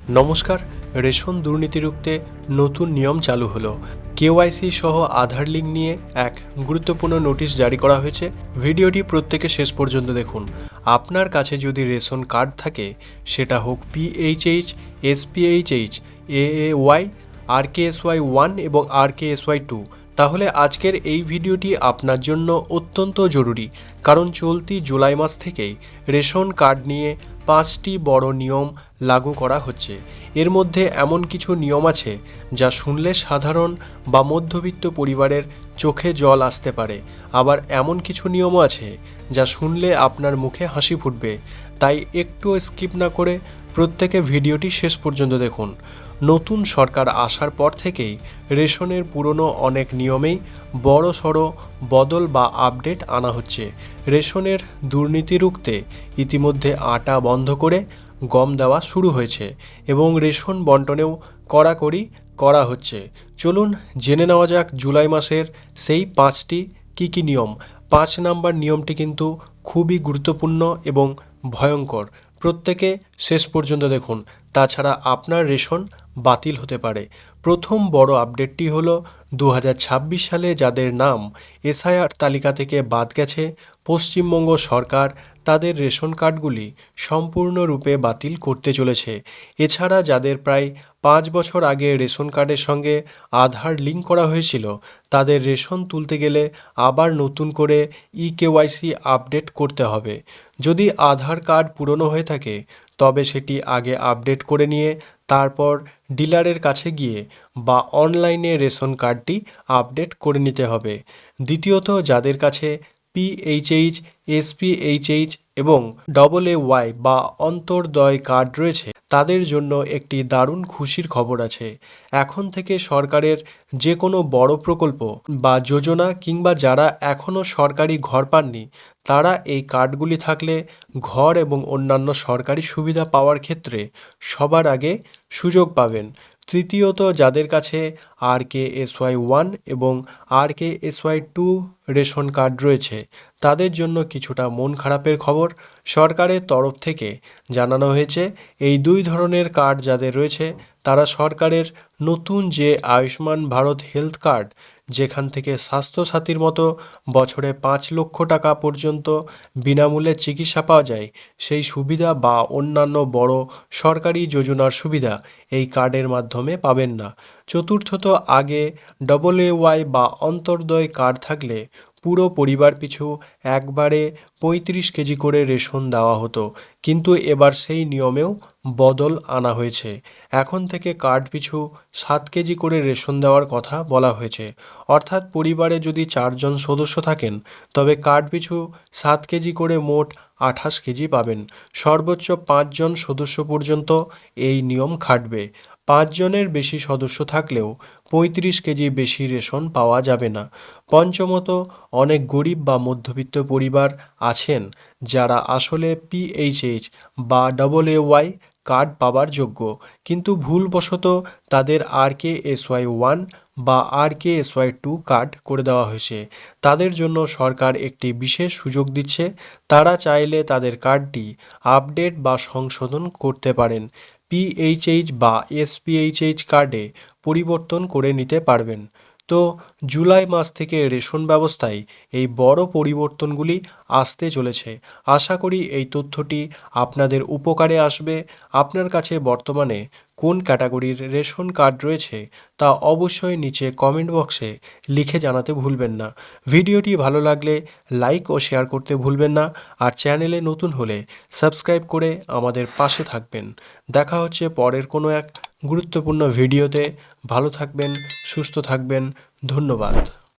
নমস্কার। রেশন দুর্নীতি রুখতে নতুন নিয়ম চালু হলো। কেওয়াইসি সহ আধার লিঙ্ক নিয়ে এক গুরুত্বপূর্ণ নোটিশ জারি করা হয়েছে। ভিডিওটি প্রত্যেকে শেষ পর্যন্ত দেখুন। আপনার কাছে যদি রেশন কার্ড থাকে, সেটা হোক পিএইচএইচ, এসপিএইচএইচ, এএওয়াই, আরকেএসওয়াই 1 এবং আরকেএসওয়াই 2, তাহলে আজকের এই ভিডিওটি আপনার জন্য অত্যন্ত জরুরি। কারণ চলতি জুলাই মাস থেকেই রেশন কার্ড নিয়ে 5টি বড় নিয়ম লাগু করা হচ্ছে। এর মধ্যে এমন কিছু নিয়ম আছে যা শুনলে সাধারণ বা মধ্যবিত্ত পরিবারের চোখে জল আসতে পারে। আবার এমন কিছু নিয়মও আছে যা শুনলে আপনার মুখে হাসি ফুটবে। তাই একটু স্কিপ না করে প্রত্যেকে ভিডিওটি শেষ পর্যন্ত দেখুন। নতুন সরকার আসার পর থেকেই রেশনের পুরনো অনেক নিয়মেই বড়সড় বদল বা আপডেট আনা হচ্ছে। রেশনের দুর্নীতি রুখতে ইতিমধ্যে আটা বন্ধ করে গম দেওয়া শুরু হয়েছে এবং রেশন বন্টনেও কড়াকড়ি করা হচ্ছে। চলুন জেনে নেওয়া যাক জুলাই মাসের সেই 5টি কী নিয়ম। 5 নাম্বার নিয়মটি কিন্তু খুবই গুরুত্বপূর্ণ এবং ভয়ঙ্কর। প্রত্যেকে শেষ পর্যন্ত দেখুন, তাছাড়া আপনার রেশন বাতিল হতে পারে। প্রথম বড় আপডেটটি হলো 2026 সালে যাদের নাম এসআইআর তালিকা থেকে বাদ গেছে, পশ্চিমবঙ্গ সরকার তাদের রেশন কার্ডগুলি সম্পূর্ণরূপে বাতিল করতে চলেছে। এছাড়া যাদের প্রায় 5 বছর আগে রেশন কার্ডের সঙ্গে আধার লিঙ্ক করা হয়েছিল, তাদের রেশন তুলতে গেলে আবার নতুন করে ইকেওয়াইসি আপডেট করতে হবে। যদি আধার কার্ড পুরনো হয়ে থাকে, তবে সেটি আগে আপডেট করে নিয়ে তারপর ডিলারের কাছে গিয়ে বা অনলাইনে রেশন কার্ডটি আপডেট করে নিতে হবে। দ্বিতীয়ত, যাদের কাছে পিএইচএইচ, এসপিএইচএইচ এবং এএওয়াই বা অন্তর্দয় কার্ড রয়েছে, তাদের জন্য একটি দারুণ খুশির খবর আছে। এখন থেকে সরকারের যে কোনো বড় প্রকল্প বা যোজনা কিংবা যারা এখনও সরকারি ঘর পাননি, তারা এই কার্ডগুলি থাকলে ঘর এবং অন্যান্য সরকারি সুবিধা পাওয়ার ক্ষেত্রে সবার আগে সুযোগ পাবেন। তৃতীয়ত, যাদের কাছে আরকেএসওয়াই 1 এবং আরকেএসওয়াই 2 রেশন কার্ড রয়েছে, তাদের জন্য কিছুটা মন খারাপের খবর। সরকারের তরফ থেকে জানানো হয়েছে, এই দুই ধরনের কার্ড যাদের রয়েছে, তারা সরকারের নতুন যে আয়ুষ্মান ভারত হেলথ কার্ড, যেখান থেকে স্বাস্থ্যসাথীর মতো বছরে 5 লক্ষ টাকা পর্যন্ত বিনামূল্যে চিকিৎসা পাওয়া যায়, সেই সুবিধা বা অন্যান্য বড় সরকারি যোজনার সুবিধা এই কার্ডের মাধ্যমে পাবেন না। চতুর্থত, আগে এএওয়াই বা অন্তর্দয় কার্ড থাকলে পুরো পরিবার পিছু একবারে 35 কেজি করে রেশন দেওয়া হতো, কিন্তু এবার সেই নিয়মেও বদল আনা হয়েছে। এখন থেকে কার্ড পিছু 7 কেজি করে রেশন দেওয়ার কথা বলা হয়েছে। অর্থাৎ পরিবারে যদি 4 জন সদস্য থাকেন, তবে কার্ড পিছু 7 কেজি করে মোট 28 কেজি পাবেন। সর্বোচ্চ 5 জন সদস্য পর্যন্ত এই নিয়ম খাটবে। 5 জনের বেশি সদস্য থাকলেও 35 কেজি বেশি রেশন পাওয়া যাবে না। পঞ্চমত, অনেক গরিব বা মধ্যবিত্ত পরিবার আছেন যারা আসলে পিএইচএইচ বা এএওয়াই কার্ড পাওয়ার যোগ্য, কিন্তু ভুলবশত তাদের আরকেএসওয়াই 1 বা আরকেএসওয়াই 2 কার্ড করে দেওয়া হয়েছে। তাদের জন্য সরকার একটি বিশেষ সুযোগ দিচ্ছে। তারা চাইলে তাদের কার্ডটি আপডেট বা সংশোধন করতে পারেন। পিএইচএইচ বা এসপিএইচএইচ কার্ডে পরিবর্তন করে নিতে পারবেন। তো জুলাই মাস থেকে রেশন ব্যবস্থায় এই বড় পরিবর্তনগুলি আসতে চলেছে। আশা করি এই তথ্যটি আপনাদের উপকারে আসবে। আপনার কাছে বর্তমানে কোন ক্যাটাগরির রেশন কার্ড রয়েছে, তা অবশ্যই নিচে কমেন্ট বক্সে লিখে জানাতে ভুলবেন না। ভিডিওটি ভালো লাগলে লাইক ও শেয়ার করতে ভুলবেন না। আর চ্যানেলে নতুন হলে সাবস্ক্রাইব করে আমাদের পাশে থাকবেন। দেখা হচ্ছে পরের কোনো এক গুরুত্বপূর্ণ ভিডিওতে। ভালো থাকবেন, সুস্থ থাকবেন। ধন্যবাদ।